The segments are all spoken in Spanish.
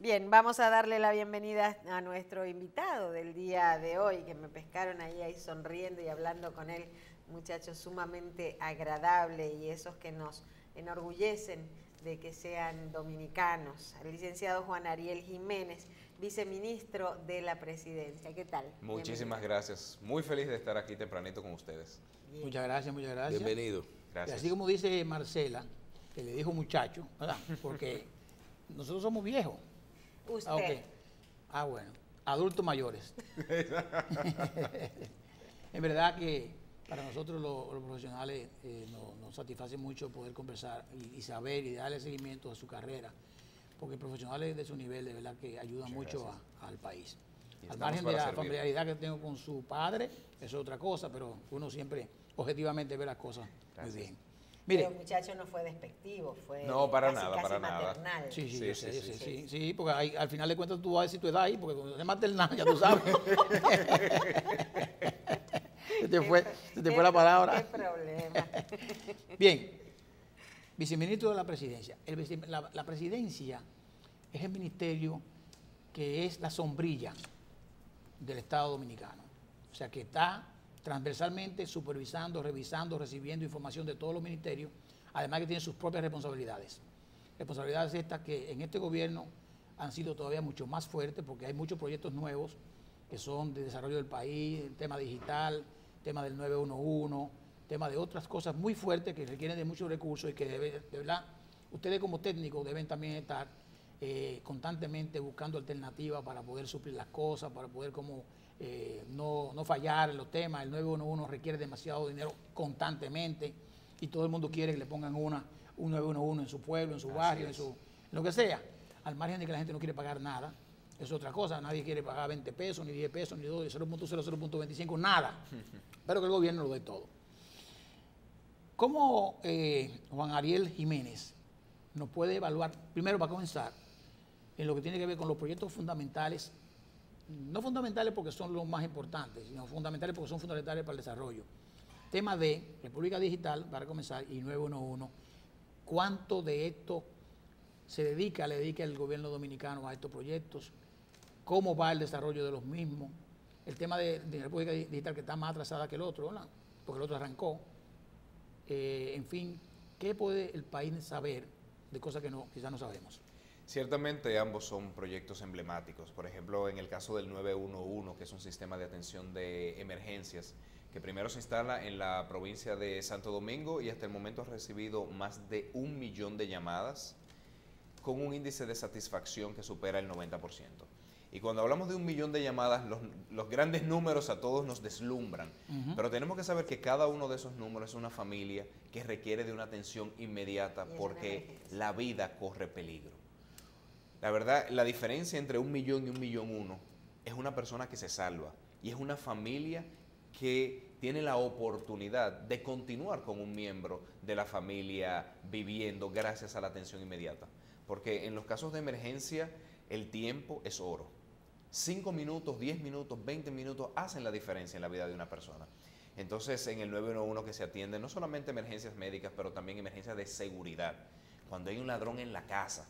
Bien, vamos a darle la bienvenida a nuestro invitado del día de hoy, que me pescaron ahí sonriendo y hablando con él, muchacho sumamente agradable y esos que nos enorgullecen de que sean dominicanos, el licenciado Juan Ariel Jiménez, viceministro de la Presidencia. ¿Qué tal? Muchísimas gracias. Muy feliz de estar aquí tempranito con ustedes. Bien. Muchas gracias, muchas gracias. Bienvenido. Gracias. Y así como dice Marcela, que le dijo muchacho, ¿verdad? Porque nosotros somos viejos. Usted. Okay. Bueno, adultos mayores. En verdad que para nosotros los profesionales nos satisface mucho poder conversar y saber y darle seguimiento a su carrera, porque profesionales de su nivel de verdad que ayudan mucho al país. Al margen de la familiaridad que tengo con su padre, eso es otra cosa, pero uno siempre objetivamente ve las cosas muy bien. Mire, pero muchacho no fue despectivo, fue no, para casi, nada, casi para maternal. nada. Sí, porque ahí, al final de cuentas tú vas a decir tu edad ahí, porque cuando es maternal ya tú sabes. se te fue la palabra. ¿Qué problema? Bien, viceministro de la presidencia. La presidencia es el ministerio que es la sombrilla del Estado Dominicano. O sea, que está transversalmente supervisando, revisando, recibiendo información de todos los ministerios, además que tiene sus propias responsabilidades. Responsabilidades estas que en este gobierno han sido todavía mucho más fuertes porque hay muchos proyectos nuevos que son de desarrollo del país, el tema digital, tema del 911, tema de otras cosas muy fuertes que requieren de muchos recursos y que de verdad ustedes como técnicos deben también estar constantemente buscando alternativas para poder suplir las cosas, para poder no fallar en los temas. El 911 requiere demasiado dinero constantemente y todo el mundo quiere que le pongan un 911 en su pueblo, en su barrio, en lo que sea. Al margen de que la gente no quiere pagar nada, es otra cosa. Nadie quiere pagar 20 pesos, ni 10 pesos, ni 2, 0.0, 0.25, nada. Pero que el gobierno lo dé todo. ¿Cómo Juan Ariel Jiménez nos puede evaluar, primero para comenzar, en lo que tiene que ver con los proyectos fundamentales, no fundamentales porque son los más importantes, sino fundamentales porque son fundamentales para el desarrollo? Tema de República Digital, para comenzar, y 911. ¿Cuánto de esto le dedica el gobierno dominicano a estos proyectos? ¿Cómo va el desarrollo de los mismos? El tema de República Digital, que está más atrasada que el otro, ¿verdad? Porque el otro arrancó. En fin, ¿qué puede el país saber de cosas que quizás no sabemos? Ciertamente ambos son proyectos emblemáticos. Por ejemplo, en el caso del 911, que es un sistema de atención de emergencias, que primero se instala en la provincia de Santo Domingo y hasta el momento ha recibido más de 1 millón de llamadas con un índice de satisfacción que supera el 90%. Y cuando hablamos de 1 millón de llamadas, los grandes números a todos nos deslumbran, pero tenemos que saber que cada uno de esos números es una familia que requiere de una atención inmediata porque la vida corre peligro. La verdad, la diferencia entre 1 millón y 1.000.001 es una persona que se salva y es una familia que tiene la oportunidad de continuar con un miembro de la familia viviendo gracias a la atención inmediata. Porque en los casos de emergencia el tiempo es oro. 5 minutos, 10 minutos, 20 minutos hacen la diferencia en la vida de una persona. Entonces en el 911 que se atiende no solamente emergencias médicas, pero también emergencias de seguridad. Cuando hay un ladrón en la casa,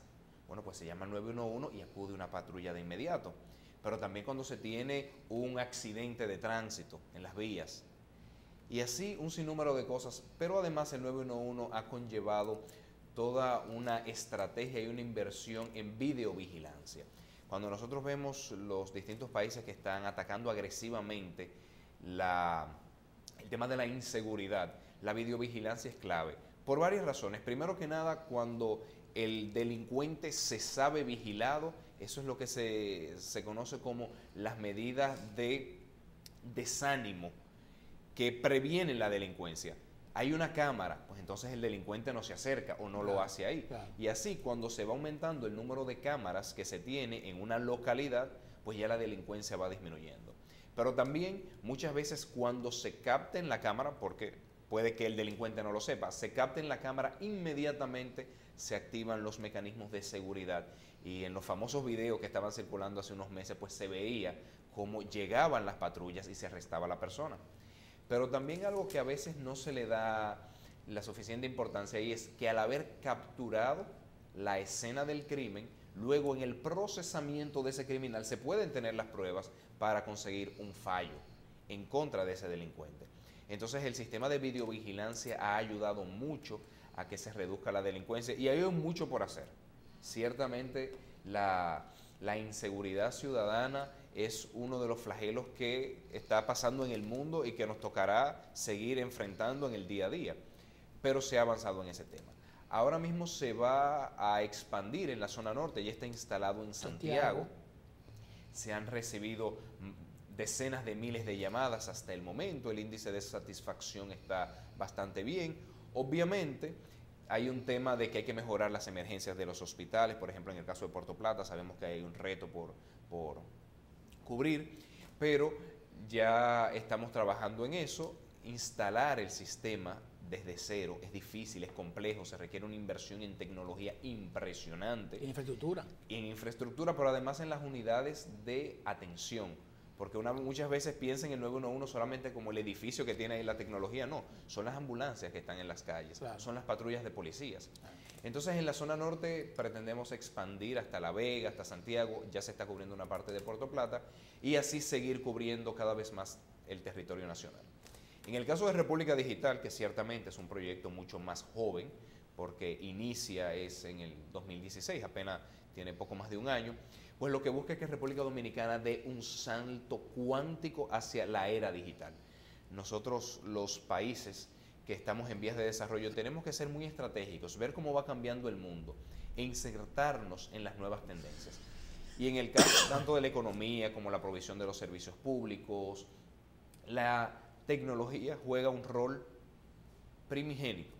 bueno, pues se llama 911 y acude una patrulla de inmediato. Pero también cuando se tiene un accidente de tránsito en las vías. Y así un sinnúmero de cosas. Pero además el 911 ha conllevado toda una estrategia y una inversión en videovigilancia. Cuando nosotros vemos los distintos países que están atacando agresivamente el tema de la inseguridad, la videovigilancia es clave. Por varias razones. Primero que nada, cuando el delincuente se sabe vigilado, eso es lo que se conoce como las medidas de desánimo que previenen la delincuencia. Hay una cámara, pues entonces el delincuente no se acerca o no lo hace ahí. Claro. Y así cuando se va aumentando el número de cámaras que se tiene en una localidad, pues ya la delincuencia va disminuyendo. Pero también muchas veces cuando se capta en la cámara, porque puede que el delincuente no lo sepa, se capta en la cámara, inmediatamente se activan los mecanismos de seguridad. Y en los famosos videos que estaban circulando hace unos meses, pues se veía cómo llegaban las patrullas y se arrestaba a la persona. Pero también algo que a veces no se le da la suficiente importancia y es que al haber capturado la escena del crimen, luego en el procesamiento de ese criminal se pueden tener las pruebas para conseguir un fallo en contra de ese delincuente. Entonces el sistema de videovigilancia ha ayudado mucho a que se reduzca la delincuencia y hay mucho por hacer. Ciertamente la inseguridad ciudadana es uno de los flagelos que está pasando en el mundo y que nos tocará seguir enfrentando en el día a día, pero se ha avanzado en ese tema. Ahora mismo se va a expandir en la zona norte, ya está instalado en Santiago. Se han recibido decenas de miles de llamadas hasta el momento, el índice de satisfacción está bastante bien. Obviamente hay un tema de que hay que mejorar las emergencias de los hospitales, por ejemplo en el caso de Puerto Plata sabemos que hay un reto por cubrir, pero ya estamos trabajando en eso. Instalar el sistema desde cero es difícil, es complejo, se requiere una inversión en tecnología impresionante. En infraestructura. En infraestructura, pero además en las unidades de atención, porque muchas veces piensa en el 911 solamente como el edificio que tiene ahí la tecnología, no, son las ambulancias que están en las calles, claro, son las patrullas de policías. Entonces en la zona norte pretendemos expandir hasta La Vega, hasta Santiago, ya se está cubriendo una parte de Puerto Plata, y así seguir cubriendo cada vez más el territorio nacional. En el caso de República Digital, que ciertamente es un proyecto mucho más joven, porque inicia en el 2016, apenas tiene poco más de un año, pues lo que busca es que República Dominicana dé un salto cuántico hacia la era digital. Nosotros, los países que estamos en vías de desarrollo, tenemos que ser muy estratégicos, ver cómo va cambiando el mundo e insertarnos en las nuevas tendencias. Y en el caso tanto de la economía como la provisión de los servicios públicos, la tecnología juega un rol primigénico.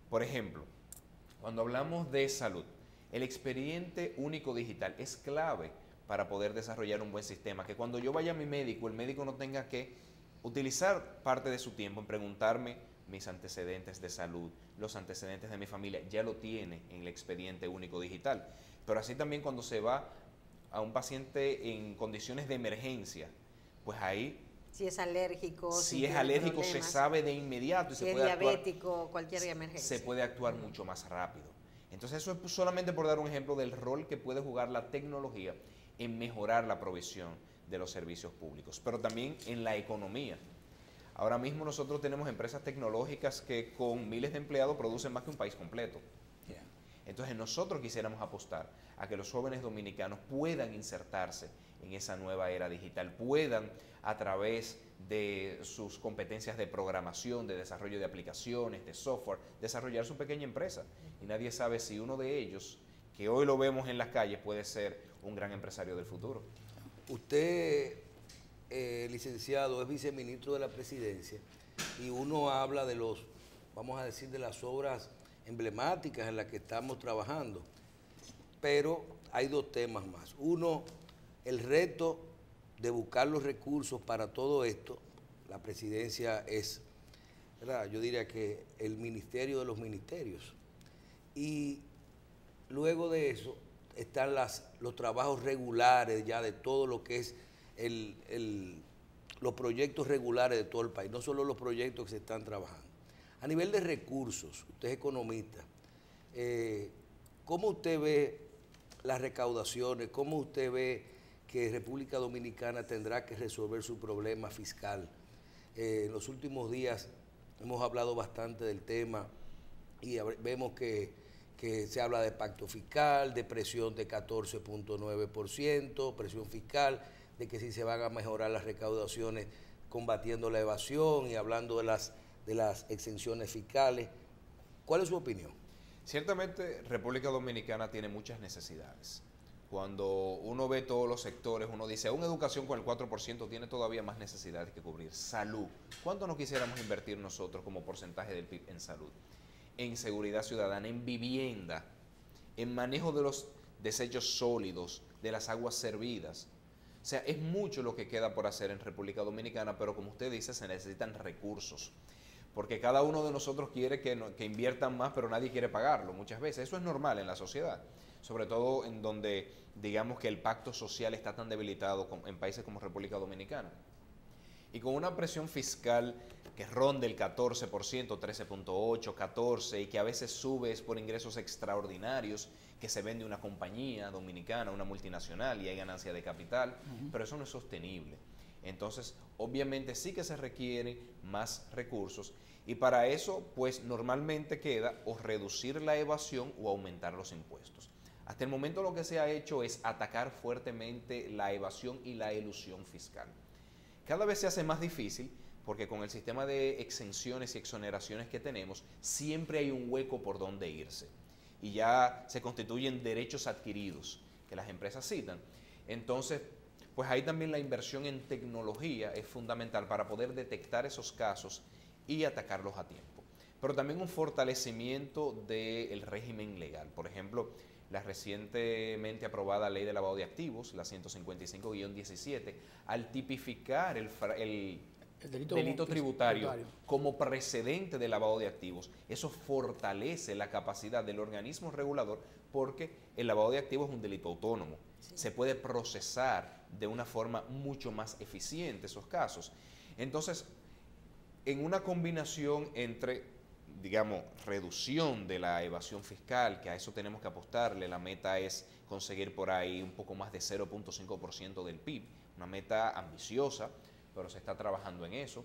Por ejemplo, cuando hablamos de salud, el expediente único digital es clave para poder desarrollar un buen sistema, que cuando yo vaya a mi médico, el médico no tenga que utilizar parte de su tiempo en preguntarme mis antecedentes de salud, los antecedentes de mi familia, ya lo tiene en el expediente único digital. Pero así también cuando se va a un paciente en condiciones de emergencia, pues ahí si es alérgico, si es alérgico se sabe de inmediato. Y si es diabético, cualquier emergencia. Se puede actuar mucho más rápido. Entonces eso es solamente por dar un ejemplo del rol que puede jugar la tecnología en mejorar la provisión de los servicios públicos, pero también en la economía. Ahora mismo nosotros tenemos empresas tecnológicas que con miles de empleados producen más que un país completo. Entonces nosotros quisiéramos apostar a que los jóvenes dominicanos puedan insertarse en esa nueva era digital, puedan a través de sus competencias de programación, de desarrollo de aplicaciones, de software, desarrollar su pequeña empresa. Y nadie sabe si uno de ellos, que hoy lo vemos en las calles, puede ser un gran empresario del futuro. Usted, licenciado, es viceministro de la Presidencia y uno habla de vamos a decir, de las obras emblemáticas en las que estamos trabajando, pero hay dos temas más. Uno, el reto de buscar los recursos para todo esto. La presidencia es, ¿verdad?, yo diría que el ministerio de los ministerios. Y luego de eso están los trabajos regulares ya de todo lo que es los proyectos regulares de todo el país, no solo los proyectos que se están trabajando. A nivel de recursos, usted es economista, ¿cómo usted ve las recaudaciones? ¿Cómo usted ve que República Dominicana tendrá que resolver su problema fiscal? En los últimos días hemos hablado bastante del tema y vemos que se habla de pacto fiscal, de presión de 14.9%, presión fiscal, de que si se van a mejorar las recaudaciones combatiendo la evasión y hablando de las exenciones fiscales. ¿Cuál es su opinión? Ciertamente, República Dominicana tiene muchas necesidades. Cuando uno ve todos los sectores, uno dice, una educación con el 4% tiene todavía más necesidades que cubrir. Salud. ¿Cuánto no quisiéramos invertir nosotros como porcentaje del PIB en salud? En seguridad ciudadana, en vivienda, en manejo de los desechos sólidos, de las aguas servidas. O sea, es mucho lo que queda por hacer en República Dominicana, pero como usted dice, se necesitan recursos. Porque cada uno de nosotros quiere que inviertan más, pero nadie quiere pagarlo muchas veces. Eso es normal en la sociedad, sobre todo en donde digamos que el pacto social está tan debilitado en países como República Dominicana. Y con una presión fiscal que ronde el 14%, 13.8%, 14%, y que a veces sube por ingresos extraordinarios, que se vende una compañía dominicana, una multinacional y hay ganancia de capital, pero eso no es sostenible. Entonces, obviamente sí que se requieren más recursos y para eso, pues normalmente queda o reducir la evasión o aumentar los impuestos. Hasta el momento lo que se ha hecho es atacar fuertemente la evasión y la elusión fiscal. Cada vez se hace más difícil porque con el sistema de exenciones y exoneraciones que tenemos, siempre hay un hueco por donde irse. Y ya se constituyen derechos adquiridos que las empresas citan. Entonces, pues ahí también la inversión en tecnología es fundamental para poder detectar esos casos y atacarlos a tiempo. Pero también un fortalecimiento del régimen legal. Por ejemplo, la recientemente aprobada ley de lavado de activos, la 155-17, al tipificar el delito tributario como precedente de lavado de activos, eso fortalece la capacidad del organismo regulador porque el lavado de activos es un delito autónomo. Sí. Se puede procesar de una forma mucho más eficiente esos casos. Entonces, en una combinación entre, digamos, reducción de la evasión fiscal, que a eso tenemos que apostarle, la meta es conseguir por ahí un poco más de 0.5% del PIB, una meta ambiciosa, pero se está trabajando en eso.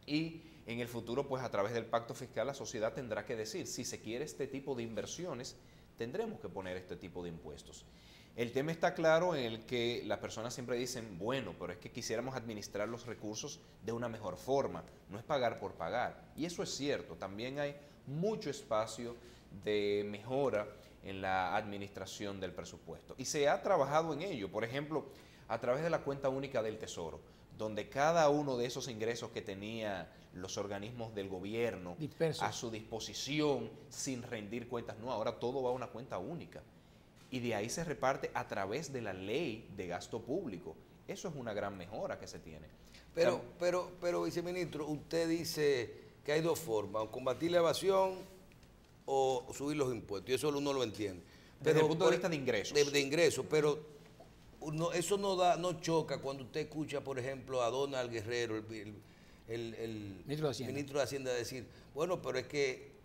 Y en el futuro, pues a través del pacto fiscal, la sociedad tendrá que decir, si se quiere este tipo de inversiones, tendremos que poner este tipo de impuestos. El tema está claro en el que las personas siempre dicen, bueno, pero es que quisiéramos administrar los recursos de una mejor forma, no es pagar por pagar. Y eso es cierto, también hay mucho espacio de mejora en la administración del presupuesto. Y se ha trabajado en ello, por ejemplo, a través de la cuenta única del Tesoro, donde cada uno de esos ingresos que tenía los organismos del gobierno dispersos a su disposición sin rendir cuentas, no, ahora todo va a una cuenta única. Y de ahí se reparte a través de la ley de gasto público. Eso es una gran mejora que se tiene. Pero viceministro, usted dice que hay dos formas, o combatir la evasión o subir los impuestos, y eso uno lo entiende. Pero desde el punto de vista de ingresos. De ingresos, pero eso no choca cuando usted escucha, por ejemplo, a Donald Guerrero, el ministro de Hacienda, decir, bueno, pero es que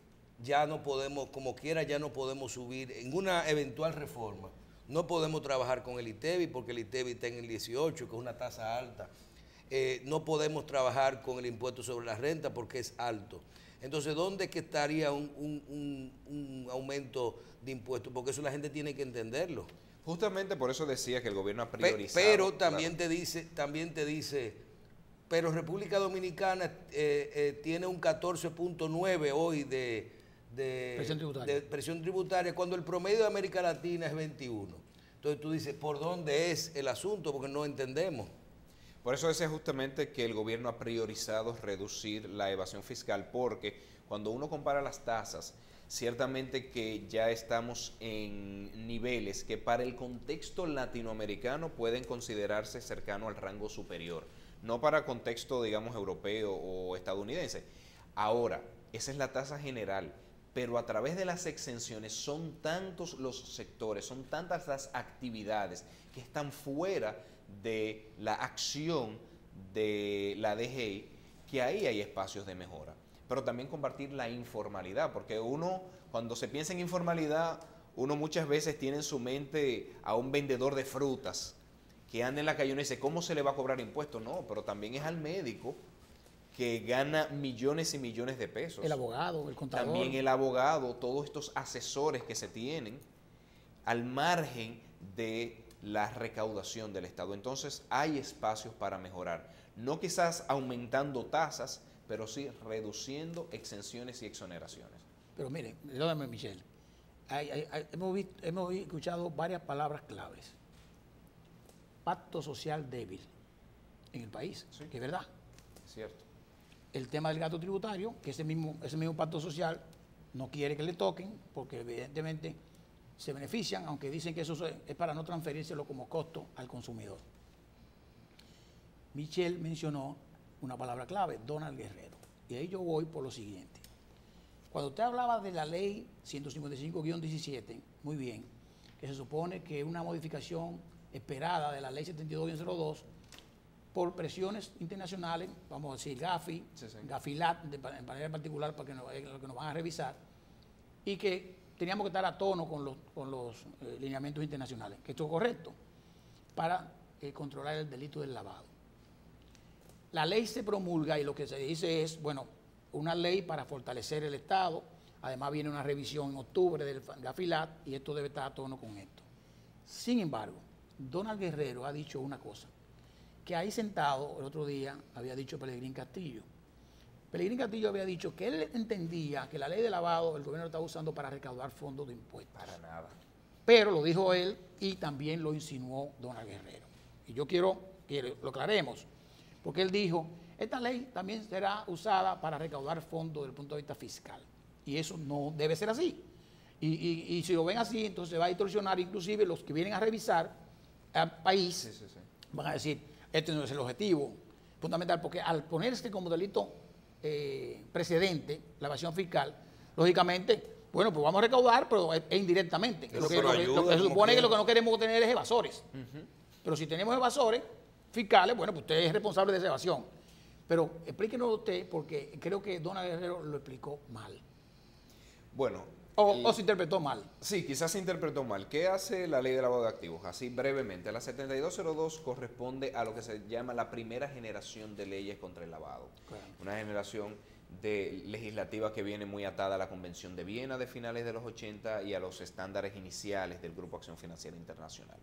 ya no podemos, como quiera, ya no podemos subir, en una eventual reforma, no podemos trabajar con el ITEVI porque el ITEVI está en el 18, que es una tasa alta. No podemos trabajar con el impuesto sobre la renta porque es alto. Entonces, ¿dónde es que estaría un aumento de impuestos? Porque eso la gente tiene que entenderlo. Justamente por eso decía que el gobierno ha priorizado. Pero también, claro, te dice, pero República Dominicana tiene un 14.9 hoy de presión tributaria, cuando el promedio de América Latina es 21. Entonces tú dices, ¿por dónde es el asunto? Porque no entendemos. Por eso decía justamente que el gobierno ha priorizado reducir la evasión fiscal, porque cuando uno compara las tasas, ciertamente que ya estamos en niveles que para el contexto latinoamericano pueden considerarse cercano al rango superior, no para contexto, digamos, europeo o estadounidense. Ahora, esa es la tasa general, pero a través de las exenciones son tantos los sectores, son tantas las actividades que están fuera de la acción de la DGI, que ahí hay espacios de mejora. Pero también combatir la informalidad, porque uno, cuando se piensa en informalidad, uno muchas veces tiene en su mente a un vendedor de frutas que anda en la calle y uno dice, ¿cómo se le va a cobrar impuestos? No, pero también es al médico que gana millones y millones de pesos. El abogado, el contador. También el abogado, todos estos asesores que se tienen al margen de la recaudación del Estado. Entonces hay espacios para mejorar, no quizás aumentando tasas, pero sí reduciendo exenciones y exoneraciones. Pero mire, perdóname, Michelle, hemos escuchado varias palabras claves. Pacto social débil en el país, sí, que es verdad. Es cierto. El tema del gasto tributario, que ese mismo pacto social no quiere que le toquen, porque evidentemente se benefician, aunque dicen que eso es para no transferírselo como costo al consumidor. Michelle mencionó una palabra clave, Donald Guerrero. Y ahí yo voy por lo siguiente. Cuando usted hablaba de la ley 155-17, muy bien, que se supone que es una modificación esperada de la ley 72-02 por presiones internacionales, vamos a decir Gafi, sí, Gafilat, en manera particular, para que lo que nos van a revisar, y que teníamos que estar a tono con los lineamientos internacionales, que esto es correcto, para controlar el delito del lavado. La ley se promulga y lo que se dice es, bueno, una ley para fortalecer el Estado. Además viene una revisión en octubre de la FILAT y esto debe estar a tono con esto. Sin embargo, Donald Guerrero ha dicho una cosa, que ahí sentado el otro día había dicho Pelegrín Castillo. Pelegrín Castillo había dicho que él entendía que la ley de lavado el gobierno estaba usando para recaudar fondos de impuestos. Para nada. Pero lo dijo él y también lo insinuó Donald Guerrero. Y yo quiero que lo aclaremos, porque él dijo, esta ley también será usada para recaudar fondos desde el punto de vista fiscal. Y eso no debe ser así. Y si lo ven así, entonces va a distorsionar inclusive los que vienen a revisar al país, van a decir, este no es el objetivo fundamental, porque al ponerse como delito precedente, la evasión fiscal, lógicamente, bueno, pues vamos a recaudar, pero es indirectamente. Lo que se supone que lo que no queremos tener es evasores. Pero si tenemos evasores fiscales, bueno, pues usted es responsable de esa evasión. Pero explíquenos usted, porque creo que Donald Guerrero lo explicó mal. Bueno. O se interpretó mal. Sí, quizás se interpretó mal. ¿Qué hace la ley de lavado de activos? Así brevemente, la 7202 corresponde a lo que se llama la primera generación de leyes contra el lavado. Claro. Una generación legislativa que viene muy atada a la Convención de Viena de finales de los 80 y a los estándares iniciales del Grupo Acción Financiera Internacional.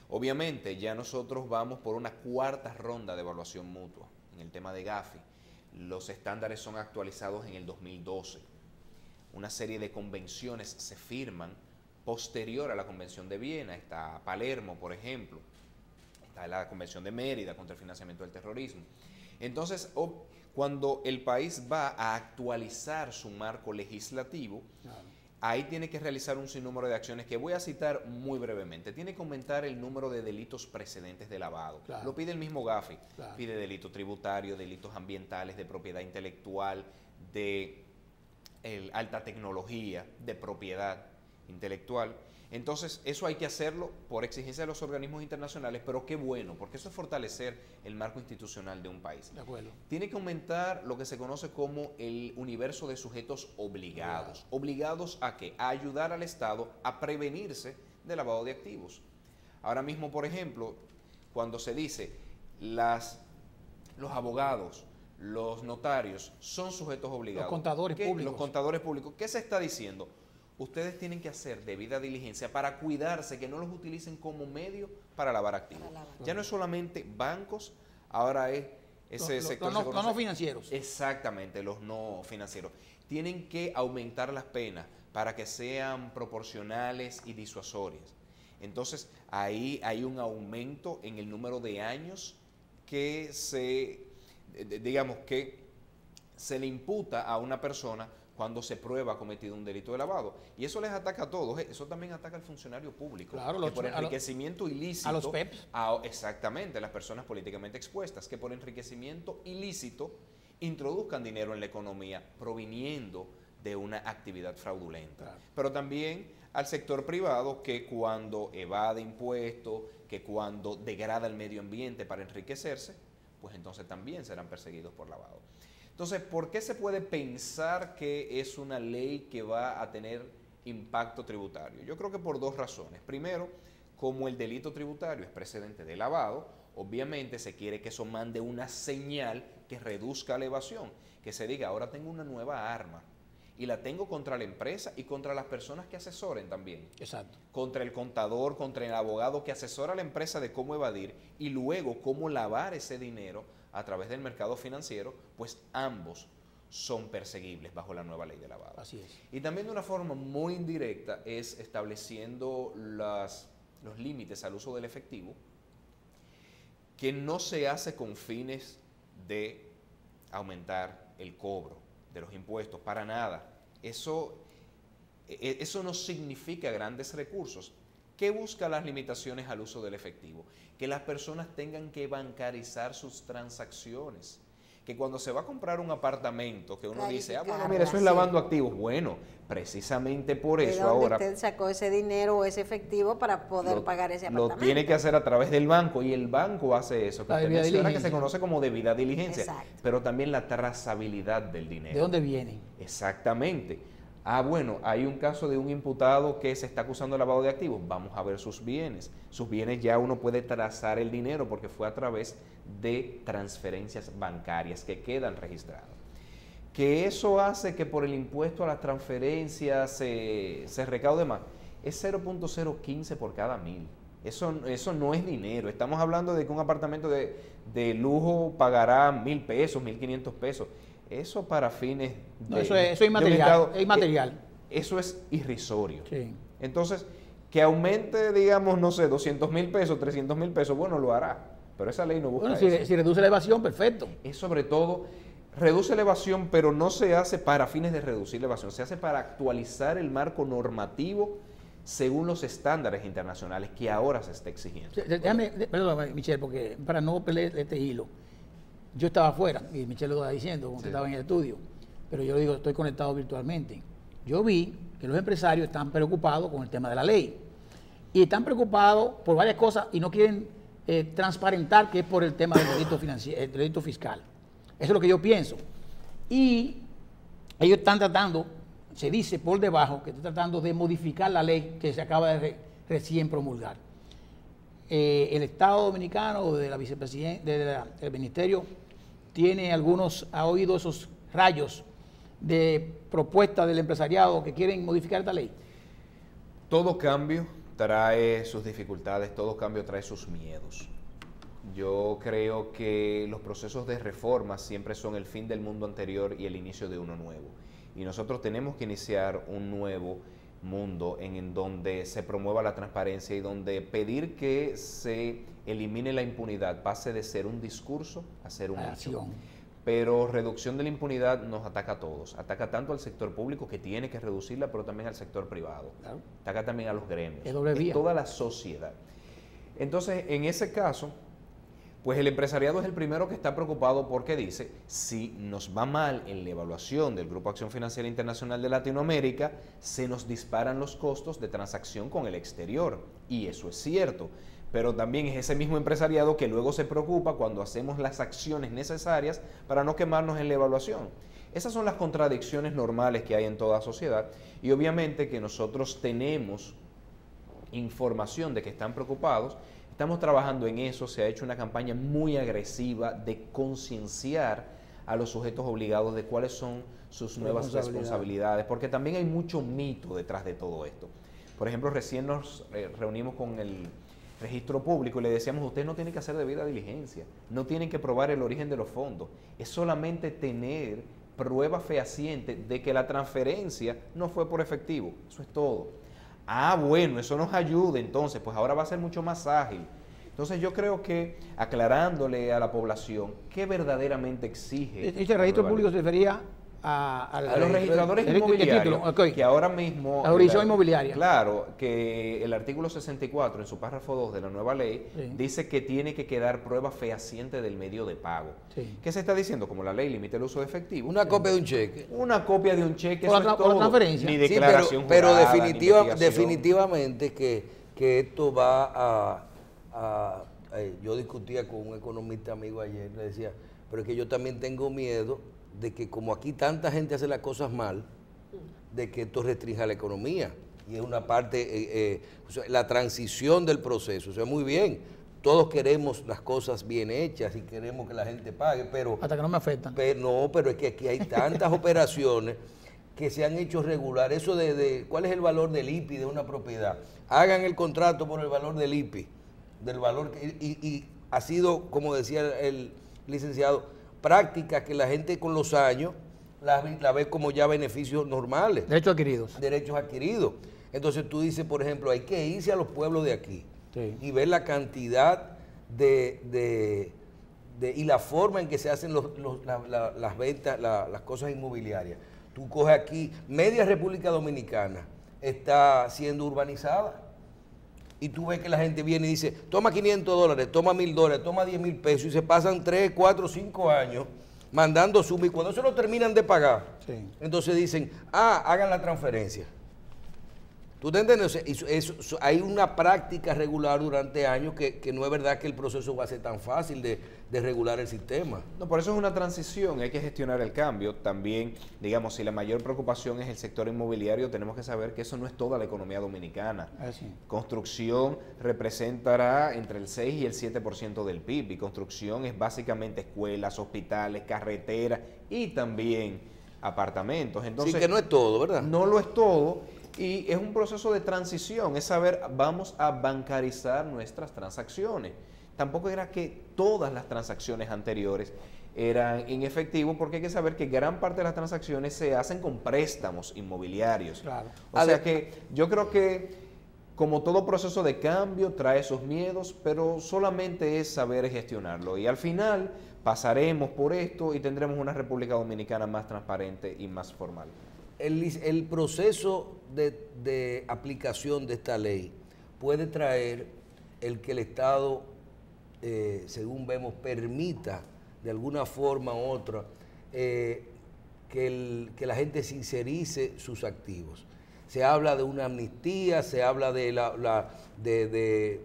Obviamente, ya nosotros vamos por una cuarta ronda de evaluación mutua en el tema de Gafi. Los estándares son actualizados en el 2012. Una serie de convenciones se firman posterior a la Convención de Viena. Está Palermo, por ejemplo. Está la Convención de Mérida contra el financiamiento del terrorismo. Entonces, cuando el país va a actualizar su marco legislativo, claro, ahí tiene que realizar un sinnúmero de acciones que voy a citar muy brevemente. Tiene que aumentar el número de delitos precedentes de lavado. Claro. Lo pide el mismo Gafi. Claro. Pide delito tributario, delitos ambientales, de propiedad intelectual, de alta tecnología, de propiedad intelectual. Entonces, eso hay que hacerlo por exigencia de los organismos internacionales, pero qué bueno, porque eso es fortalecer el marco institucional de un país. De acuerdo. Tiene que aumentar lo que se conoce como el universo de sujetos obligados. ¿Obligados a qué? A ayudar al Estado a prevenirse del lavado de activos. Ahora mismo, por ejemplo, cuando se dice los abogados, los notarios son sujetos obligados. Los contadores públicos. Los contadores públicos. ¿Qué se está diciendo? Ustedes tienen que hacer debida diligencia para cuidarse que no los utilicen como medio para lavar activos. Ya no es solamente bancos, ahora es ese sector. Los no financieros. Exactamente, los no financieros. Tienen que aumentar las penas para que sean proporcionales y disuasorias. Entonces, ahí hay un aumento en el número de años que digamos que se le imputa a una persona cuando se prueba ha cometido un delito de lavado. Y eso les ataca a todos. Eso también ataca al funcionario público. Claro, que por enriquecimiento ilícito... A los PEPs. Exactamente, las personas políticamente expuestas, que por enriquecimiento ilícito introduzcan dinero en la economía proviniendo de una actividad fraudulenta. Claro. Pero también al sector privado, que cuando evade impuestos, que cuando degrada el medio ambiente para enriquecerse, pues entonces también serán perseguidos por lavado. Entonces, ¿por qué se puede pensar que es una ley que va a tener impacto tributario? Yo creo que por dos razones. Primero, como el delito tributario es precedente de lavado, obviamente se quiere que eso mande una señal que reduzca la evasión, que se diga, ahora tengo una nueva arma y la tengo contra la empresa y contra las personas que asesoren también. Exacto. Contra el contador, contra el abogado que asesora a la empresa de cómo evadir y luego cómo lavar ese dinero a través del mercado financiero, pues ambos son perseguibles bajo la nueva ley de lavado. Así es. Y también de una forma muy indirecta es estableciendo los límites al uso del efectivo, que no se hace con fines de aumentar el cobro de los impuestos, para nada. Eso no significa grandes recursos. ¿Qué busca las limitaciones al uso del efectivo? Que las personas tengan que bancarizar sus transacciones. Que cuando se va a comprar un apartamento, que uno dice, bueno, mira, eso es lavando activos. Bueno, precisamente por eso ahora... usted sacó ese dinero o ese efectivo para poder pagar ese apartamento. Lo tiene que hacer a través del banco y el banco hace eso, que usted menciona, que se conoce como debida diligencia. Exacto. Pero también la trazabilidad del dinero. ¿De dónde vienen? Exactamente. Ah, bueno, hay un caso de un imputado que se está acusando de lavado de activos. Vamos a ver sus bienes. Sus bienes ya uno puede trazar el dinero porque fue a través de transferencias bancarias que quedan registradas. Que eso hace que por el impuesto a las transferencias se recaude más. Es 0.015 por cada 1000. Eso no es dinero. Estamos hablando de que un apartamento de lujo pagará 1.000 pesos, 1.500 pesos. Eso para fines de... No, eso es inmaterial. Es inmaterial. Eso es irrisorio. Sí. Entonces, que aumente, digamos, no sé, 200.000 pesos, 300.000 pesos, bueno, lo hará. Pero esa ley no busca Bueno, eso. si reduce la evasión, perfecto. Es sobre todo, reduce la evasión, pero no se hace para fines de reducir la evasión. Se hace para actualizar el marco normativo según los estándares internacionales que ahora se está exigiendo. Déjame, perdón, Michelle, porque para no perder este hilo. Yo estaba afuera, y Michelle lo estaba diciendo, cuando estaba en el estudio, pero yo digo, estoy conectado virtualmente. Yo vi que los empresarios están preocupados con el tema de la ley. Y están preocupados por varias cosas y no quieren transparentar que es por el tema del delito financiero, el delito fiscal. Eso es lo que yo pienso. Y ellos están tratando, se dice por debajo, que están tratando de modificar la ley que se acaba de recién promulgar. El Estado Dominicano, de la vicepresidencia, del Ministerio, ha oído esos rayos de propuestas del empresariado que quieren modificar esta ley. Todo cambio trae sus dificultades, todo cambio trae sus miedos. Yo creo que los procesos de reforma siempre son el fin del mundo anterior y el inicio de uno nuevo. Y nosotros tenemos que iniciar un nuevo mundo en donde se promueva la transparencia y donde pedir que se elimine la impunidad pase de ser un discurso a ser un hecho. Pero reducción de la impunidad nos ataca a todos. Ataca tanto al sector público, que tiene que reducirla, pero también al sector privado. Claro. Ataca también a los gremios. Es toda la sociedad. Entonces, en ese caso, pues el empresariado es el primero que está preocupado porque dice, si nos va mal en la evaluación del Grupo Acción Financiera Internacional de Latinoamérica, se nos disparan los costos de transacción con el exterior. Y eso es cierto. Pero también es ese mismo empresariado que luego se preocupa cuando hacemos las acciones necesarias para no quemarnos en la evaluación. Esas son las contradicciones normales que hay en toda sociedad y obviamente que nosotros tenemos información de que están preocupados, estamos trabajando en eso, se ha hecho una campaña muy agresiva de concienciar a los sujetos obligados de cuáles son sus nuevas responsabilidades, porque también hay mucho mito detrás de todo esto. Por ejemplo, recién nos reunimos con el registro público y le decíamos, ustedes no tienen que hacer debida diligencia, no tienen que probar el origen de los fondos, es solamente tener prueba fehaciente de que la transferencia no fue por efectivo, eso es todo. Ah, bueno, eso nos ayuda entonces, pues ahora va a ser mucho más ágil. Entonces yo creo que aclarándole a la población qué verdaderamente exige. Este registro público se refería a los registradores inmobiliarios, okay, que ahora mismo... La jurisdicción inmobiliaria. Claro, que el artículo 64, en su párrafo 2 de la nueva ley, sí, dice que tiene que quedar prueba fehaciente del medio de pago. Sí. ¿Qué se está diciendo? Como la ley limita el uso de efectivo. Una copia de un cheque. Una copia de un cheque, eso es todo. La transferencia. Ni declaración sí, pero jurada, definitivamente que esto va a... Yo discutía con un economista amigo ayer, le decía, pero es que yo también tengo miedo de que como aquí tanta gente hace las cosas mal, de que esto restrinja la economía. Y es una parte, o sea, la transición del proceso. O sea, muy bien, todos queremos las cosas bien hechas y queremos que la gente pague, pero... Hasta que no me afectan. Pero es que aquí hay tantas operaciones que se han hecho regular. Eso de ¿cuál es el valor del IPI de una propiedad? Hagan el contrato por el valor del IPI, del valor y ha sido, como decía el licenciado, práctica que la gente con los años la ve como ya beneficios normales. Derechos adquiridos. Derechos adquiridos. Entonces tú dices, por ejemplo, hay que irse a los pueblos de aquí, sí, y ver la cantidad y la forma en que se hacen las ventas, las cosas inmobiliarias. Tú coges aquí, media República Dominicana está siendo urbanizada. Y tú ves que la gente viene y dice, toma $500, toma $1,000, toma $10,000 pesos, y se pasan 3, 4, 5 años mandando suma, y cuando eso lo terminan de pagar, sí, entonces dicen, hagan la transferencia. ¿Tú te entiendes? O sea, hay una práctica regular durante años que no es verdad que el proceso va a ser tan fácil de regular el sistema. No, por eso es una transición, hay que gestionar el cambio. También, digamos, si la mayor preocupación es el sector inmobiliario, tenemos que saber que eso no es toda la economía dominicana. Así. Construcción representará entre el 6 y el 7% del PIB, y construcción es básicamente escuelas, hospitales, carreteras y también apartamentos. Entonces, Sí, que no es todo, ¿verdad? no lo es todo, y es un proceso de transición, es saber, vamos a bancarizar nuestras transacciones. Tampoco era que todas las transacciones anteriores eran en efectivo, porque hay que saber que gran parte de las transacciones se hacen con préstamos inmobiliarios. Claro. O sea que yo creo que como todo proceso de cambio trae esos miedos, pero solamente es saber gestionarlo. Y al final pasaremos por esto y tendremos una República Dominicana más transparente y más formal. El proceso de aplicación de esta ley puede traer el que el Estado, según vemos, permita de alguna forma u otra que la gente sincerice sus activos. Se habla de una amnistía, se habla de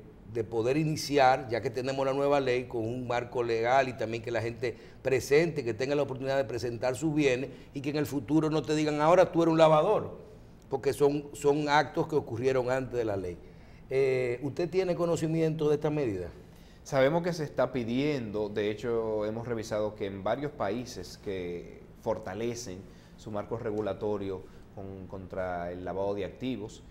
poder iniciar, ya que tenemos la nueva ley, con un marco legal y también que la gente presente, que tenga la oportunidad de presentar sus bienes y que en el futuro no te digan, ahora tú eres un lavador, porque son actos que ocurrieron antes de la ley. ¿Usted tiene conocimiento de esta medida? Sabemos que se está pidiendo, de hecho hemos revisado que en varios países que fortalecen su marco regulatorio contra el lavado de activos,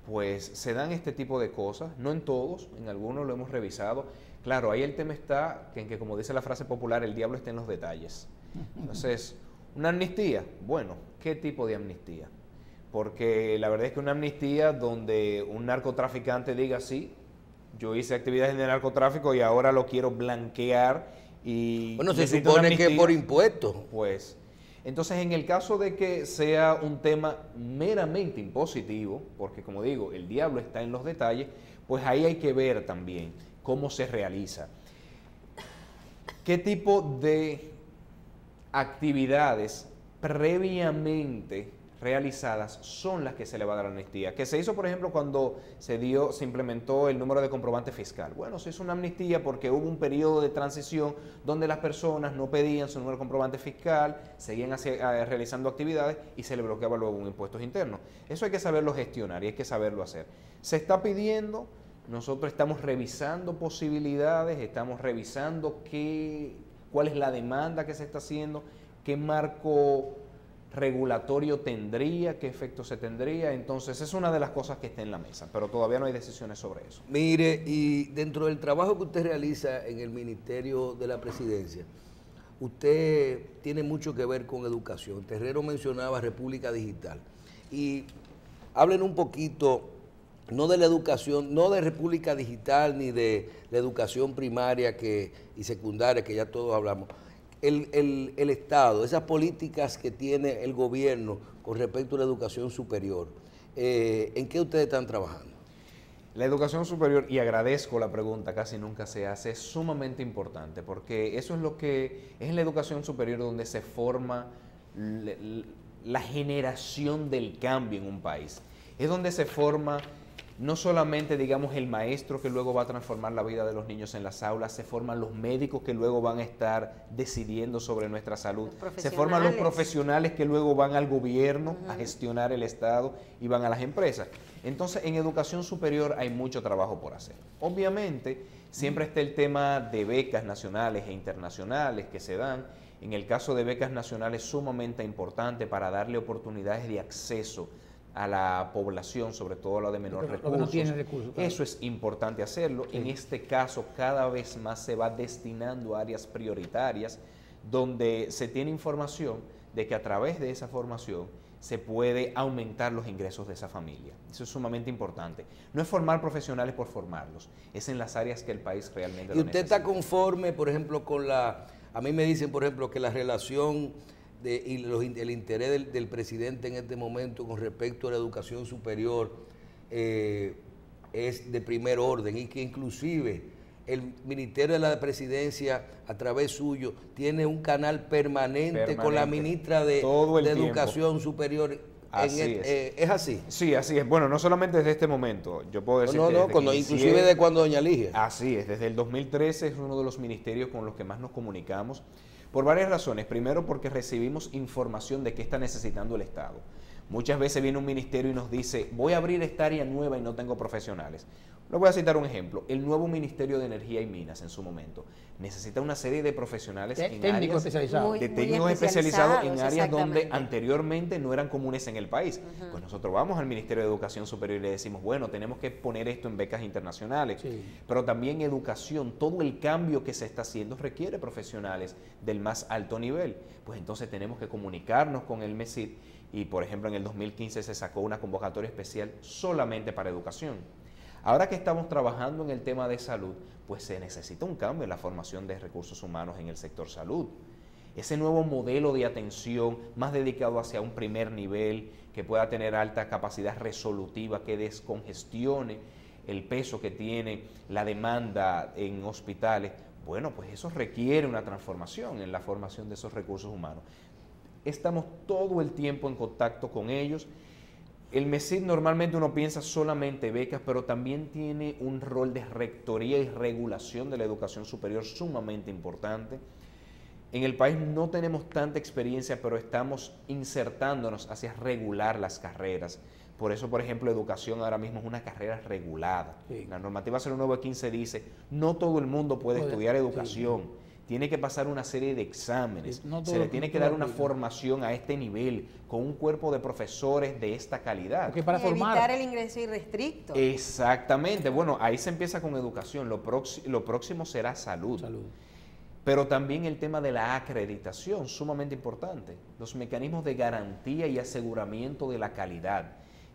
pues se dan este tipo de cosas, no en todos, en algunos lo hemos revisado. Claro, ahí el tema está en que, como dice la frase popular, el diablo está en los detalles. Entonces, una amnistía, bueno, ¿qué tipo de amnistía? Porque la verdad es que una amnistía donde un narcotraficante diga, sí, yo hice actividades de narcotráfico y ahora lo quiero blanquear y... Bueno, se supone que por impuestos. Pues... Entonces, en el caso de que sea un tema meramente impositivo, porque como digo, el diablo está en los detalles, pues ahí hay que ver también cómo se realiza. ¿Qué tipo de actividades previamente realizadas son las que se le va a dar amnistía? Que se hizo, por ejemplo, cuando se implementó el número de comprobante fiscal. Bueno, se hizo una amnistía porque hubo un periodo de transición donde las personas no pedían su número de comprobante fiscal, seguían realizando actividades y se le bloqueaba luego un impuestos internos. Eso hay que saberlo gestionar y hay que saberlo hacer. Se está pidiendo, nosotros estamos revisando posibilidades, estamos revisando cuál es la demanda que se está haciendo, qué marco regulatorio tendría, qué efecto se tendría. Entonces es una de las cosas que está en la mesa, pero todavía no hay decisiones sobre eso. Mire, y dentro del trabajo que usted realiza en el Ministerio de la Presidencia, usted tiene mucho que ver con educación. Terrero mencionaba República Digital. Y hablen un poquito, no de la educación, no de República Digital ni de la educación primaria y secundaria, que ya todos hablamos. El Estado, esas políticas que tiene el gobierno con respecto a la educación superior, ¿en qué ustedes están trabajando? La educación superior, y agradezco la pregunta, casi nunca se hace, es sumamente importante, porque eso es lo que es en la educación superior donde se forma la generación del cambio en un país. Es donde se forma no solamente, digamos, el maestro que luego va a transformar la vida de los niños en las aulas, se forman los médicos que luego van a estar decidiendo sobre nuestra salud, se forman los profesionales que luego van al gobierno a gestionar el Estado y van a las empresas. Entonces, en educación superior hay mucho trabajo por hacer. Obviamente, siempre está el tema de becas nacionales e internacionales que se dan. En el caso de becas nacionales, sumamente importante para darle oportunidades de acceso a la población, sobre todo a la de menor recursos. No tiene recursos, claro. Eso es importante hacerlo. Sí. En este caso, cada vez más se va destinando a áreas prioritarias donde se tiene información de que a través de esa formación se puede aumentar los ingresos de esa familia. Eso es sumamente importante. No es formar profesionales por formarlos, es en las áreas que el país realmente lo necesita. ¿Y usted está conforme, por ejemplo, con a mí me dicen, por ejemplo, que la relación el interés del presidente en este momento con respecto a la educación superior es de primer orden y que inclusive el Ministerio de la Presidencia a través suyo tiene un canal permanente con la ministra de Educación Superior ¿Es así? Sí, así es. Bueno, no solamente desde este momento, yo puedo decir que desde que inclusive de cuando doña Ligia. Así es, desde el 2013 es uno de los ministerios con los que más nos comunicamos, por varias razones. Primero, porque recibimos información de qué está necesitando el Estado. Muchas veces viene un ministerio y nos dice, voy a abrir esta área nueva y no tengo profesionales. Les voy a citar un ejemplo. El nuevo Ministerio de Energía y Minas en su momento necesita una serie de profesionales en técnicos especializados. de técnicos especializados en áreas donde anteriormente no eran comunes en el país. Pues nosotros vamos al Ministerio de Educación Superior y le decimos, bueno, tenemos que poner esto en becas internacionales, pero también educación, todo el cambio que se está haciendo requiere profesionales del más alto nivel. Pues entonces tenemos que comunicarnos con el MESID y, por ejemplo, en el 2015 se sacó una convocatoria especial solamente para educación. Ahora que estamos trabajando en el tema de salud, pues se necesita un cambio en la formación de recursos humanos en el sector salud. Ese nuevo modelo de atención más dedicado hacia un primer nivel, que pueda tener alta capacidad resolutiva, que descongestione el peso que tiene la demanda en hospitales, bueno, pues eso requiere una transformación en la formación de esos recursos humanos. Estamos todo el tiempo en contacto con ellos. El MESID normalmente uno piensa solamente becas, pero también tiene un rol de rectoría y regulación de la educación superior sumamente importante. En el país no tenemos tanta experiencia, pero estamos insertándonos hacia regular las carreras. Por eso, por ejemplo, educación ahora mismo es una carrera regulada. La normativa 0915 dice, no todo el mundo puede estudiar educación. Tiene que pasar una serie de exámenes, se le tiene que dar una formación a este nivel, con un cuerpo de profesores de esta calidad. Para evitar el ingreso irrestricto. Exactamente, bueno, ahí se empieza con educación, lo próximo será salud. Pero también el tema de la acreditación, sumamente importante. Los mecanismos de garantía y aseguramiento de la calidad,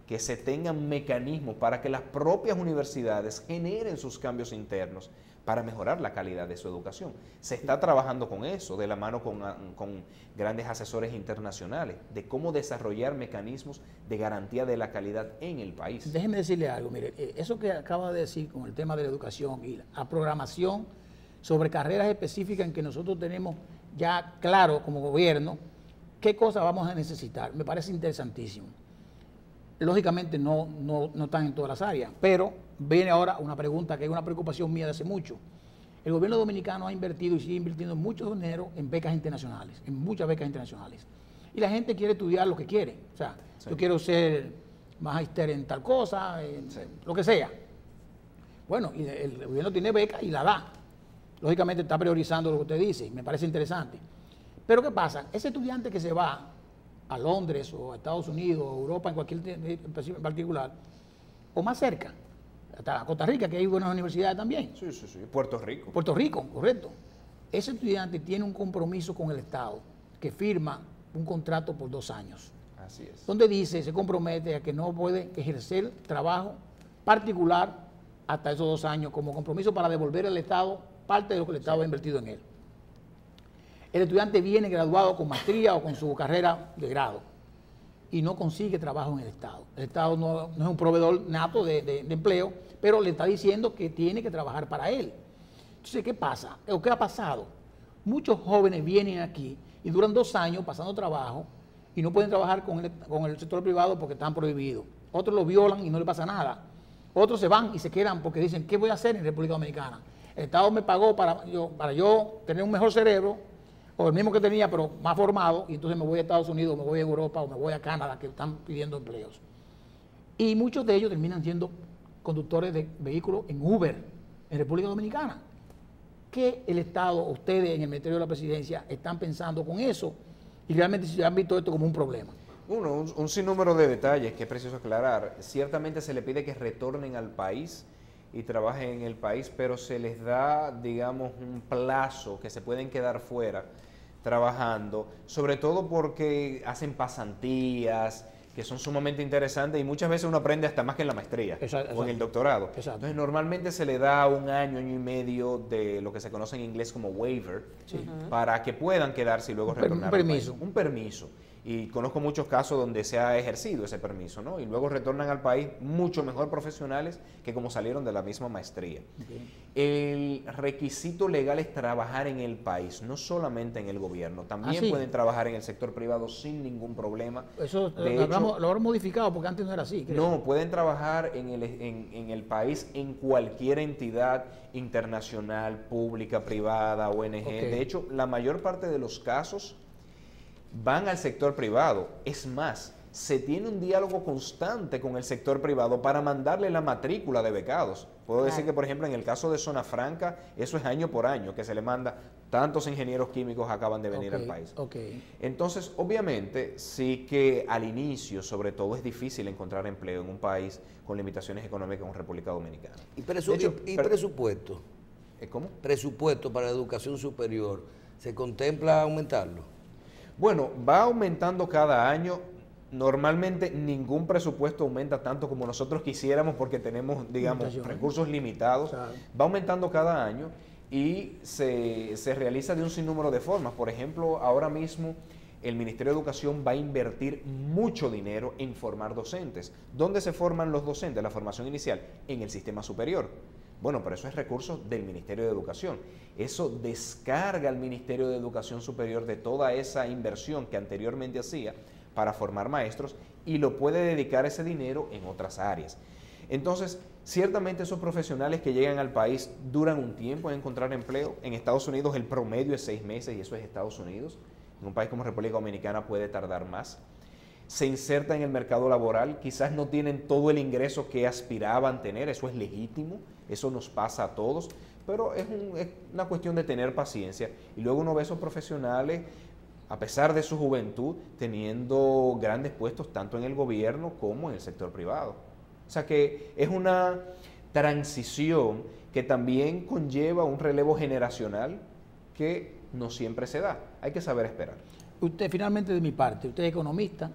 que se tengan mecanismos para que las propias universidades generen sus cambios internos para mejorar la calidad de su educación. Se está trabajando con eso, de la mano con grandes asesores internacionales, de cómo desarrollar mecanismos de garantía de la calidad en el país. Déjeme decirle algo, mire, eso que acaba de decir con el tema de la educación y la programación sobre carreras específicas en que nosotros tenemos ya claro como gobierno qué cosas vamos a necesitar, me parece interesantísimo. Lógicamente no están en todas las áreas, pero viene ahora una pregunta que es una preocupación mía de hace mucho. El gobierno dominicano ha invertido y sigue invirtiendo mucho dinero en becas internacionales, en muchas becas internacionales. Y la gente quiere estudiar lo que quiere. O sea, yo quiero ser magíster en tal cosa, lo que sea. Bueno, y el gobierno tiene becas y la da. Lógicamente está priorizando lo que usted dice, me parece interesante. Pero ¿qué pasa? Ese estudiante que se va a Londres o a Estados Unidos o Europa en cualquier en particular, o más cerca, hasta Costa Rica, que hay buenas universidades también. Sí. Puerto Rico. Puerto Rico, correcto. Ese estudiante tiene un compromiso con el Estado, que firma un contrato por 2 años. Así es. Donde dice, se compromete a que no puede ejercer trabajo particular hasta esos 2 años como compromiso para devolver al Estado parte de lo que el Estado ha invertido en él. El estudiante viene graduado con maestría o con su carrera de grado y no consigue trabajo en el Estado. El Estado no es un proveedor nato de empleo, pero le está diciendo que tiene que trabajar para él. Entonces, ¿qué pasa? ¿O qué ha pasado? Muchos jóvenes vienen aquí y duran 2 años pasando trabajo y no pueden trabajar con el sector privado porque están prohibidos. Otros lo violan y no le pasa nada. Otros se van y se quedan porque dicen, ¿qué voy a hacer en República Dominicana? El Estado me pagó para yo tener un mejor cerebro, o el mismo que tenía, pero más formado, y entonces me voy a Estados Unidos, me voy a Europa, o me voy a Canadá, que están pidiendo empleos. Y muchos de ellos terminan siendo conductores de vehículos en Uber, en República Dominicana. ¿Qué el Estado, ustedes en el Ministerio de la Presidencia, están pensando con eso? Y realmente si han visto esto como un problema. Un sinnúmero de detalles que es preciso aclarar. Ciertamente se le pide que retornen al país y trabajen en el país, pero se les da, digamos, un plazo que se pueden quedar fuera trabajando, sobre todo porque hacen pasantías que son sumamente interesantes y muchas veces uno aprende hasta más que en la maestría o en el doctorado. Entonces normalmente se le da 1 año, año y medio de lo que se conoce en inglés como waiver para que puedan quedarse y luego retornar. Un permiso. Un permiso. Y conozco muchos casos donde se ha ejercido ese permiso, ¿no? Y luego retornan al país mucho mejor profesionales que como salieron de la misma maestría. Okay. El requisito legal es trabajar en el país, no solamente en el gobierno. También ¿sí? Pueden trabajar en el sector privado sin ningún problema. Eso De lo hecho, habrán modificado porque antes no era así, creo. no, pueden trabajar en el país en cualquier entidad internacional, pública, privada, ONG. Okay. De hecho, la mayor parte de los casos van al sector privado. Es más, se tiene un diálogo constante con el sector privado para mandarle la matrícula de becados. Puedo decir que, por ejemplo, en el caso de Zona Franca, eso es año por año, que se le manda, tantos ingenieros químicos acaban de venir al país. Entonces, obviamente, sí que al inicio, sobre todo, es difícil encontrar empleo en un país con limitaciones económicas como República Dominicana. ¿Y presupuesto? ¿Cómo? Presupuesto para la educación superior, ¿se contempla aumentarlo? Bueno, va aumentando cada año. Normalmente ningún presupuesto aumenta tanto como nosotros quisiéramos porque tenemos, digamos, recursos limitados. Claro. Va aumentando cada año y se realiza de un sinnúmero de formas. Por ejemplo, ahora mismo el Ministerio de Educación va a invertir mucho dinero en formar docentes. ¿Dónde se forman los docentes? La formación inicial, en el sistema superior. Bueno, pero eso es recursos del Ministerio de Educación. Eso descarga al Ministerio de Educación Superior de toda esa inversión que anteriormente hacía para formar maestros y lo puede dedicar ese dinero en otras áreas. Entonces, ciertamente esos profesionales que llegan al país duran un tiempo en encontrar empleo. En Estados Unidos el promedio es 6 meses y eso es Estados Unidos. En un país como República Dominicana puede tardar más. Se inserta en el mercado laboral, quizás no tienen todo el ingreso que aspiraban tener, eso es legítimo, eso nos pasa a todos, pero es una cuestión de tener paciencia. Y luego uno ve a esos profesionales, a pesar de su juventud, teniendo grandes puestos tanto en el gobierno como en el sector privado. O sea que es una transición que también conlleva un relevo generacional que no siempre se da. Hay que saber esperar. Usted, finalmente, de mi parte, usted es economista,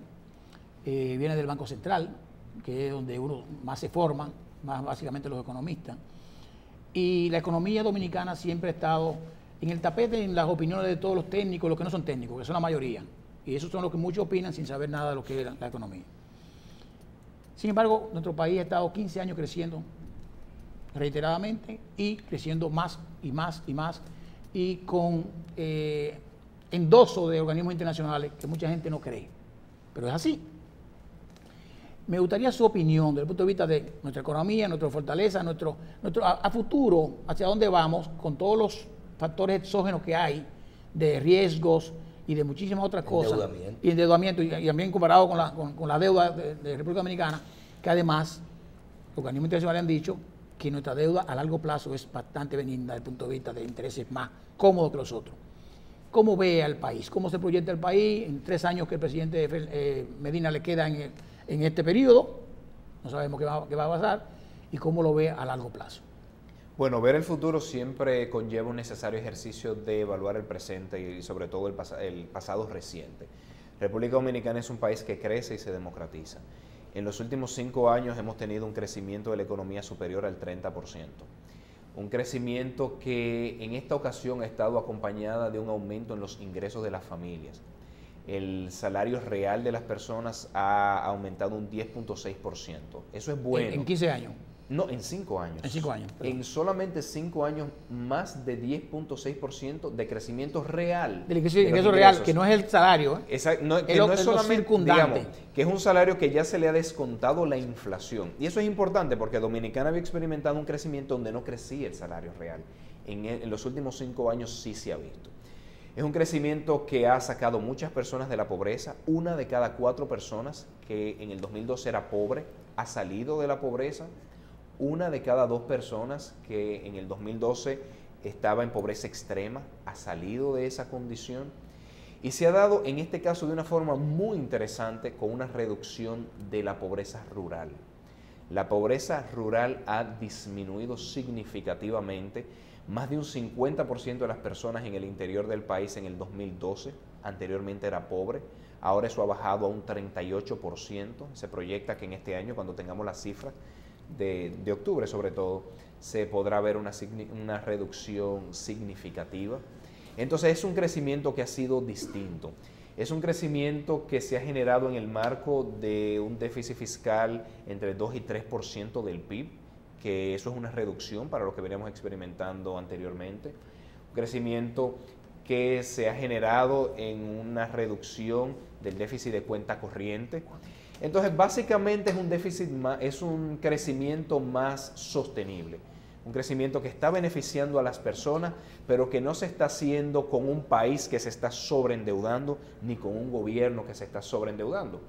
viene del Banco Central, que es donde uno más se forma, más básicamente los economistas. Y la economía dominicana siempre ha estado en el tapete en las opiniones de todos los técnicos, los que no son técnicos, que son la mayoría. Y esos son los que muchos opinan sin saber nada de lo que es la economía. Sin embargo, nuestro país ha estado 15 años creciendo reiteradamente y creciendo más y más y más y con endoso de organismos internacionales que mucha gente no cree. Pero es así. Me gustaría su opinión desde el punto de vista de nuestra economía, nuestra fortaleza, a futuro, hacia dónde vamos con todos los factores exógenos que hay de riesgos y de muchísimas otras cosas. Y endeudamiento, y también comparado con la deuda de República Dominicana, que además los organismos internacionales han dicho que nuestra deuda a largo plazo es bastante benigna desde el punto de vista de intereses más cómodos que los otros. ¿Cómo ve al país? ¿Cómo se proyecta el país en 3 años que el presidente Medina le queda en este periodo? No sabemos qué va a pasar. ¿Y cómo lo ve a largo plazo? Bueno, ver el futuro siempre conlleva un necesario ejercicio de evaluar el presente y sobre todo el pasado reciente. República Dominicana es un país que crece y se democratiza. En los últimos 5 años hemos tenido un crecimiento de la economía superior al 30%. Un crecimiento que en esta ocasión ha estado acompañada de un aumento en los ingresos de las familias. El salario real de las personas ha aumentado un 10.6%. Eso es bueno. ¿En 15 años? No, en 5 años. En 5 años. En solamente 5 años, más de 10.6% de crecimiento real. Del ingreso real, que no es el salario. Que no es solamente, digamos, que es un salario que ya se le ha descontado la inflación. Y eso es importante porque Dominicana había experimentado un crecimiento donde no crecía el salario real. En los últimos 5 años sí se ha visto. Es un crecimiento que ha sacado muchas personas de la pobreza. 1 de cada 4 personas que en el 2012 era pobre ha salido de la pobreza. 1 de cada 2 personas que en el 2012 estaba en pobreza extrema ha salido de esa condición. Y se ha dado en este caso de una forma muy interesante con una reducción de la pobreza rural. La pobreza rural ha disminuido significativamente. Más de un 50% de las personas en el interior del país en el 2012, anteriormente era pobre, ahora eso ha bajado a un 38%. Se proyecta que en este año, cuando tengamos las cifras de octubre sobre todo, se podrá ver una reducción significativa. Entonces es un crecimiento que ha sido distinto. Es un crecimiento que se ha generado en el marco de un déficit fiscal entre 2 y 3% del PIB, que eso es una reducción para lo que veníamos experimentando anteriormente. Un crecimiento que se ha generado en una reducción del déficit de cuenta corriente. Entonces, básicamente es un crecimiento más sostenible. Un crecimiento que está beneficiando a las personas, pero que no se está haciendo con un país que se está sobreendeudando, ni con un gobierno que se está sobreendeudando.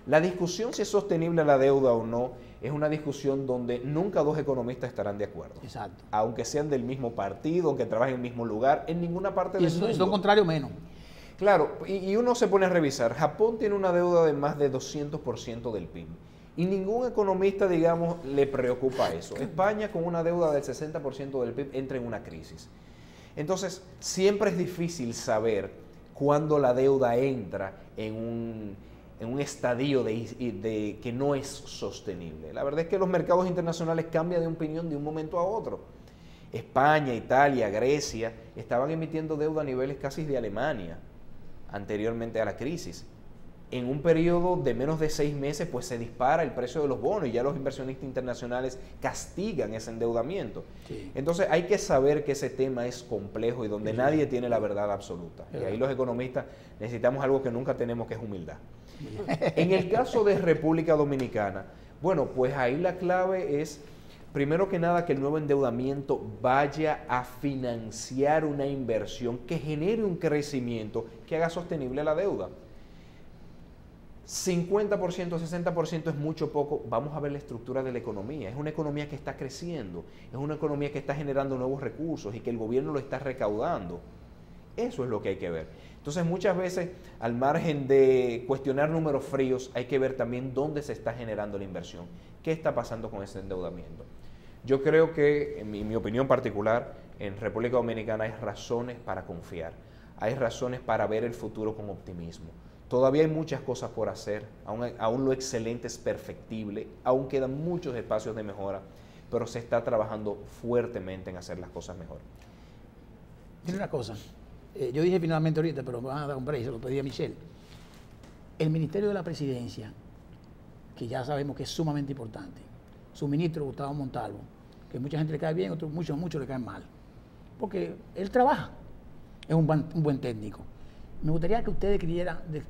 La discusión si es sostenible la deuda o no, es una discusión donde nunca dos economistas estarán de acuerdo. Exacto. Aunque sean del mismo partido, aunque trabajen en el mismo lugar, en ninguna parte del mundo. Y eso es contrario menos. Claro, y uno se pone a revisar. Japón tiene una deuda de más de 200% del PIB. Y ningún economista, digamos, le preocupa eso. España, con una deuda del 60% del PIB, entra en una crisis. Entonces, siempre es difícil saber cuándo la deuda entra en un estadio de que no es sostenible. La verdad es que los mercados internacionales cambian de opinión de un momento a otro. España, Italia, Grecia estaban emitiendo deuda a niveles casi de Alemania anteriormente a la crisis. En un periodo de menos de 6 meses, pues se dispara el precio de los bonos y ya los inversionistas internacionales castigan ese endeudamiento. Sí. Entonces hay que saber que ese tema es complejo y donde nadie tiene la verdad absoluta. Y ahí los economistas necesitamos algo que nunca tenemos, que es humildad. En el caso de República Dominicana, bueno, pues ahí la clave es, primero que nada, que el nuevo endeudamiento vaya a financiar una inversión que genere un crecimiento que haga sostenible la deuda. 50%, 60% es mucho poco. Vamos a ver la estructura de la economía. Es una economía que está creciendo, es una economía que está generando nuevos recursos y que el gobierno lo está recaudando. Eso es lo que hay que ver. Entonces, muchas veces, al margen de cuestionar números fríos, hay que ver también dónde se está generando la inversión. ¿Qué está pasando con ese endeudamiento? Yo creo que, en mi opinión particular, en República Dominicana hay razones para confiar. Hay razones para ver el futuro con optimismo. Todavía hay muchas cosas por hacer, aún lo excelente es perfectible, aún quedan muchos espacios de mejora, pero se está trabajando fuertemente en hacer las cosas mejor. Tiene una cosa, yo dije finalmente ahorita, pero me van a dar un break, se lo pedí a Michelle. El Ministerio de la Presidencia, que ya sabemos que es sumamente importante, su ministro Gustavo Montalvo, que mucha gente le cae bien, otros muchos le caen mal, porque él trabaja, es un buen técnico. Me gustaría que usted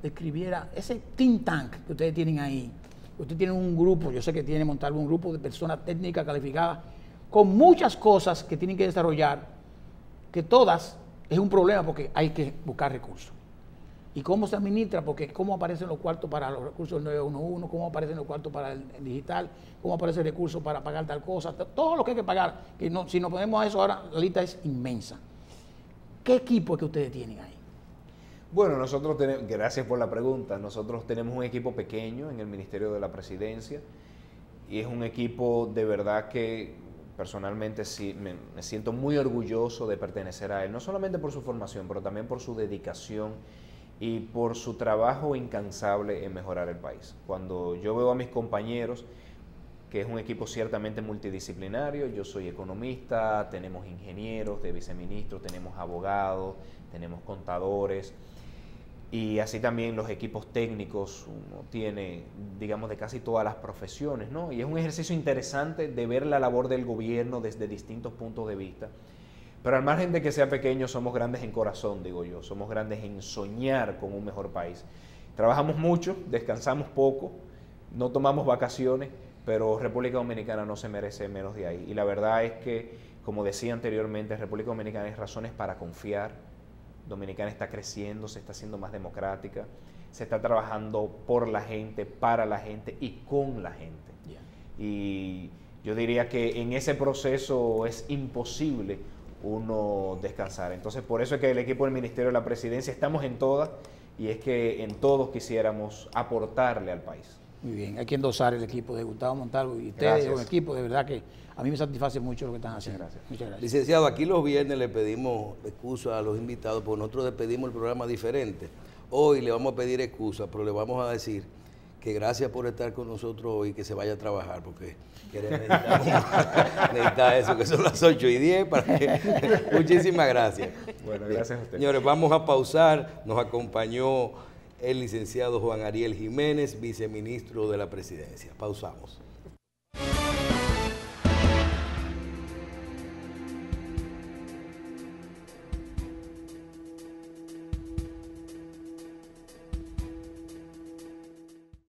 describiera ese think tank que ustedes tienen ahí. Usted tiene un grupo, yo sé que tiene Montalvo un grupo de personas técnicas calificadas con muchas cosas que tienen que desarrollar, que todas es un problema porque hay que buscar recursos. ¿Y cómo se administra? Porque cómo aparecen los cuartos para los recursos del 911, cómo aparecen los cuartos para el digital, cómo aparece el recurso para pagar tal cosa, todo lo que hay que pagar. Que no, si nos ponemos a eso ahora, la lista es inmensa. ¿Qué equipo es que ustedes tienen ahí? Bueno, nosotros tenemos, gracias por la pregunta, nosotros tenemos un equipo pequeño en el Ministerio de la Presidencia y es un equipo de verdad que personalmente sí me siento muy orgulloso de pertenecer a él, no solamente por su formación, pero también por su dedicación y por su trabajo incansable en mejorar el país. Cuando yo veo a mis compañeros, que es un equipo ciertamente multidisciplinario, yo soy economista, tenemos ingenieros de viceministros, tenemos abogados, tenemos contadores, y así también los equipos técnicos, uno tiene, digamos, de casi todas las profesiones, ¿no? Y es un ejercicio interesante de ver la labor del gobierno desde distintos puntos de vista. Pero al margen de que sea pequeño, somos grandes en corazón, digo yo. Somos grandes en soñar con un mejor país. Trabajamos mucho, descansamos poco, no tomamos vacaciones, pero República Dominicana no se merece menos de ahí. Y la verdad es que, como decía anteriormente, República Dominicana hay razones para confiar. Dominicana está creciendo, se está haciendo más democrática, se está trabajando por la gente, para la gente y con la gente. Yeah. Y yo diría que en ese proceso es imposible uno descansar. Entonces, por eso es que el equipo del Ministerio de la Presidencia estamos en todas y es que en todos quisiéramos aportarle al país. Muy bien, hay que endosar el equipo de Gustavo Montalvo y ustedes, un equipo de verdad que a mí me satisface mucho lo que están haciendo. Muchas gracias. Licenciado, aquí los viernes le pedimos excusa a los invitados porque nosotros despedimos el programa diferente. Hoy le vamos a pedir excusa, pero le vamos a decir que gracias por estar con nosotros hoy y que se vaya a trabajar porque necesita eso, que son las 8:10 para que... Muchísimas gracias. Bueno, gracias a usted. Señores, vamos a pausar. Nos acompañó el licenciado Juan Ariel Jiménez, viceministro de la Presidencia. Pausamos.